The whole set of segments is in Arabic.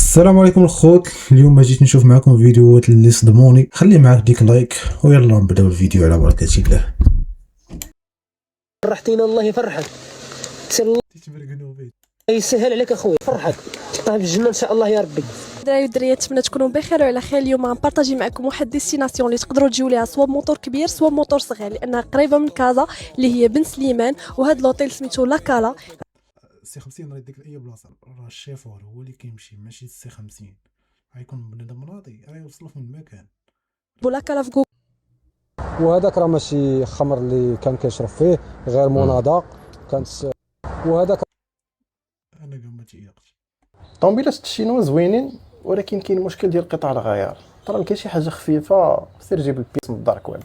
السلام عليكم الخوت. اليوم جيت نشوف معكم فيديوهات اللي صدموني. خلي معاك ديك لايك ويلا نبداو الفيديو على بركة الله. فرحتينا الله يفرحك. تسال الله يسهل عليك اخويا، فرحك تلقاه في الجنه ان شاء الله يا ربي. دراري ودريات، نتمنى تكونوا بخير وعلى خير. اليوم غنبارطاجي معكم واحد ديستيناسيون اللي تقدروا تجيو ليها سوا بموتور كبير سوا بموتور صغير، لانها قريبه من كازا اللي هي بن سليمان. وهذا لوطيل سميتو لاكالا. سي 50 راه يديك اي بلاصه، راه الشيفور هو اللي كيمشي ماشي سي 50. غيكون بنادم راضي راه يوصلو في المكان. لاكالا في جوجل. وهذاك راه ماشي خمر اللي كان كيشرب فيه، غير مناضه كانت. وهذاك انا كاع ما تيقش. الطوموبيلات الشينوا زوينين، ولكن كاين مشكل ديال قطع الغيار. طالما كاين شي حاجه خفيفه سير جيب البيس من الدارك ويب.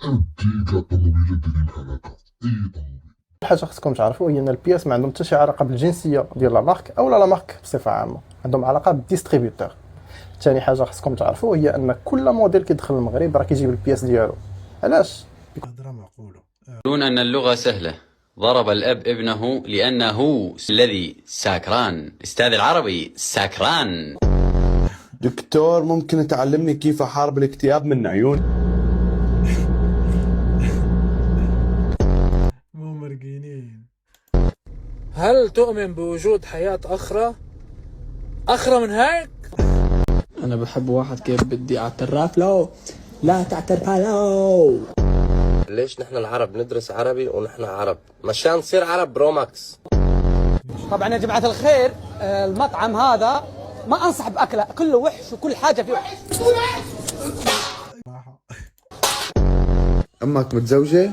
ديك الطوموبيلات دايرين بحال هكا اي طوموبيل. حاجه خصكم تعرفوا هي ان البياس ما عندهم حتى شي علاقه بالجنسيه ديال لا مارك او لا مارك بصفه عامه، عندهم علاقه بالديستريبيوتور. ثاني حاجه خصكم تعرفوا هي ان كل موديل كيدخل المغرب راه كيجيب البياس ديالو. علاش؟ هضره معقوله. يقولون أن اللغة سهلة. ضرب الأب ابنه لأنه الذي ساكران. أستاذ العربي ساكران. دكتور ممكن تعلمني كيف احارب الاكتئاب من عيون؟ مو مرقينين. هل تؤمن بوجود حياة أخرى من هيك؟ أنا بحب واحد كيف بدي أعترف له، لا تعترف له. ليش نحن العرب ندرس عربي ونحن عرب؟ مشان نصير عرب بروماكس. طبعا يا جماعة الخير، المطعم هذا ما أنصح بأكله، كله وحش وكل حاجة فيه وحش. امك متزوجة؟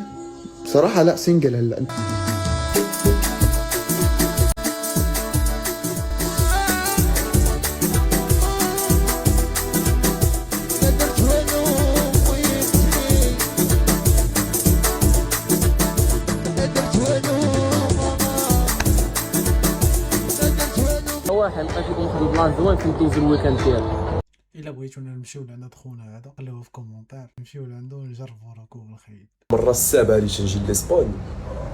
بصراحة لا، سنجل هلا. واحد نعطيكم واحد البلان زوين فين ندوزو الويكاند ديالنا. الا بغيتو نمشيو لعند خونا هذا خليوه في كومونتير، نمشيو لعندو نجربوا ركوب الخيل. المره السابعه اللي تنجي لاسبانيا،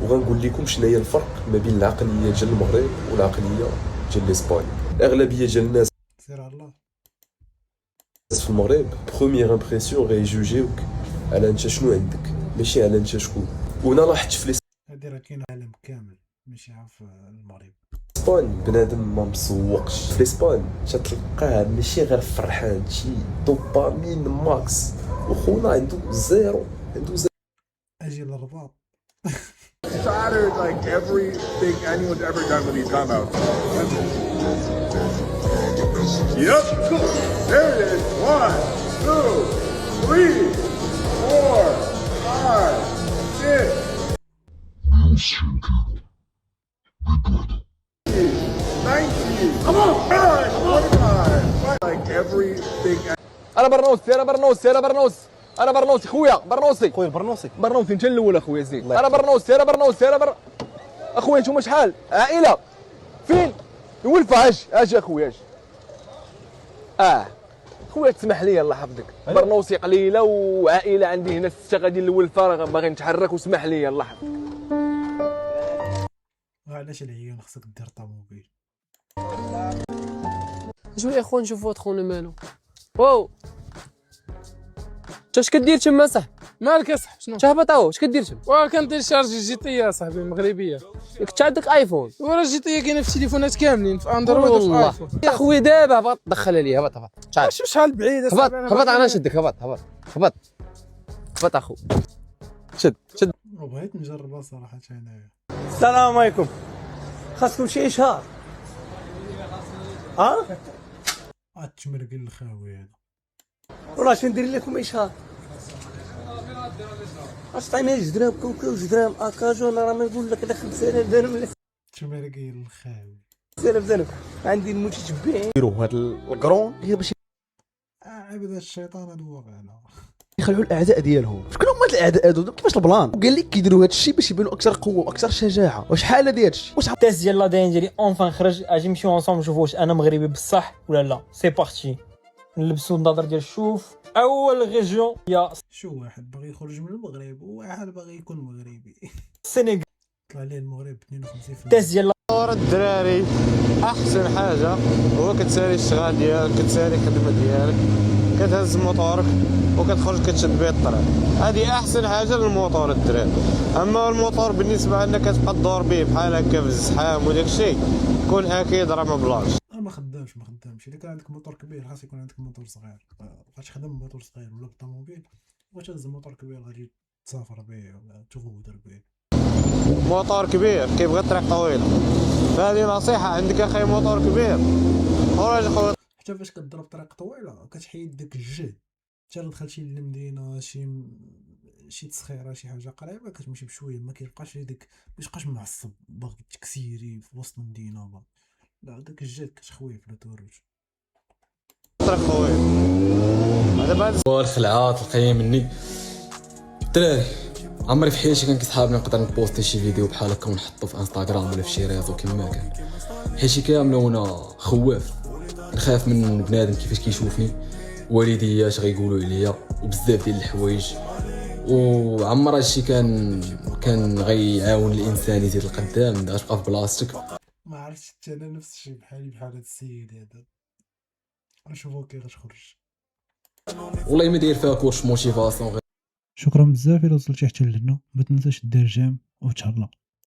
وغنقول لكم شنو هي الفرق ما بين العقليه ديال المغرب والعقليه ديال اسبانيا. الاغلبيه ديال الناس سير على الله في المغرب بروميير امبرسيون غيجوجيوك على انت شنو عندك، ماشي على انت شكون. وانا لاحظت في هادي راه كاينه العالم كامل ماشي عارف المغرب. اسبان بنادم ما مسوقش في اسبان تتلقاه ماشي غير فرحان، شي دوبامين ماكس، وخونا عنده زيرو. اجي للرباط. Shattered like everything anyone's ever done when he's come out. Yep. There it is. 1, 2, 3, 4, 5, 6, 19. Come on. 25. Like everything. انا برنوسي خويا، برنوسي انت الاول اخويا زين. انا برنوسي اخويا نتوما شحال عائله فين الولفه؟ اجي اخويا خويا تسمح لي الله يحفظك. برنوسي قليله وعائله عندي هنا 6 غادي الولفه، راه باغي نتحرك وسمح لي الله يحفظك. علاش العيون خصك دير طوموبيل؟ شويه اخو نشوفو خونا مالو. واو اش كدير تما صاحبي؟ مالك يا صاحبي؟ شنو؟ تهبط اهو، اش كدير تما؟ كندير شارجي جي تي يا صاحبي مغربيه. كنت عندك ايفون؟ ورا جي تي كاينه في التليفونات كاملين، في اندرويد وفي ايفون. يا خويا دابا هبط دخلها لي. هبط تعال. شحال بعيد هبط انا نشدك. هبط اخو. شد وبغيت نجربها صراحه انايا. السلام عليكم. خاصكم شي إشهار؟ تمرقل الخاوي هذا. والله شنو ندير لكم إشهار؟ اش طعمي جدرام كوكا وجدرام اكاجو. انا راه ما نقول لك انا 5000 درهم. تمرقل الخاوي 5000 درهم عندي المتشبعين ديروا هذا القرون غير باش عبد الشيطان هذا هو غانا يخلعوا الاعداء ديالهم. شكون هما الاعداء هادو؟ كيفاش البلان؟ وقال لك كيديروا هذا الشيء باش يبانوا اكثر قوه واكثر شجاعه. وشحال هذا الشيء؟ واش التيست ديال لادين ديالي اونفان خرج. اجي نمشيو اونصومبل نشوفوا واش انا مغربي بصح ولا لا. سي بارتي. نلبسوا النظر ديال الشوف. اول ريجيون يا شو واحد باغي يخرج من المغرب وواحد باغي يكون مغربي. السنغال طلع ليه المغرب 52%. التيست ديال موتور الدراري احسن حاجه هو كتسالي الشغل ديالك، كتسالي الخدمه ديالك، كتهز موتورك وكتخرج كتشد به الطريق. هذه احسن حاجه للموتور الدراري. اما الموتور بالنسبه لنا كتبقى تدور به بحال هكا في الزحام وداك الشيء، كون اكيد راه ما بلاش. ما خدامش الا كان عندك موتور كبير خاص يكون عندك موتور صغير. بغيتي تخدم موتور صغير ولا بالطوموبيل واش تهز موتور كبير غادي تسافر به ولا تغودر به. موتور كبير كيبغي طريق طويله، فهذه نصيحه عندك اخي موتور كبير خرج خويا. حتى فاش كضرب طريق طويله كتحيد داك الجهد، حتى دخل شي للمدينه شي تسخيره شي حاجه قريبه كتمشي بشويه، ما كيبقاش ديك ما تبقاش معصب باغي تكسيري في وسط المدينه. لا داك الجهد كتخويه في الدروج. طريق طويل هذا الخلعات القيه مني الدراري. عمري في حياتي كان كيصحابني نقدر نبوستي شي فيديو بحال هكا ونحطو في انستغرام ولا في شي ريزو كما كان. حياتي كامله وانا خواف، نخاف من بنادم كيفاش كيشوفني، والدي اش غيقولوا عليا وبزاف ديال الحوايج. وعمر هادشي كان غيعاون الانسان يزيد القدام، مابقاش تبقى في بلاصتك. ما عرفتش حتى انا نفس الشيء بحال هذا السيد هذا، نشوفو كي غتخرج. والله ما داير فيها كورس موتيفاسيون. شكرا بزاف الى وصلتي حتى لهنا، ما تنساش دير جيم وتهلا.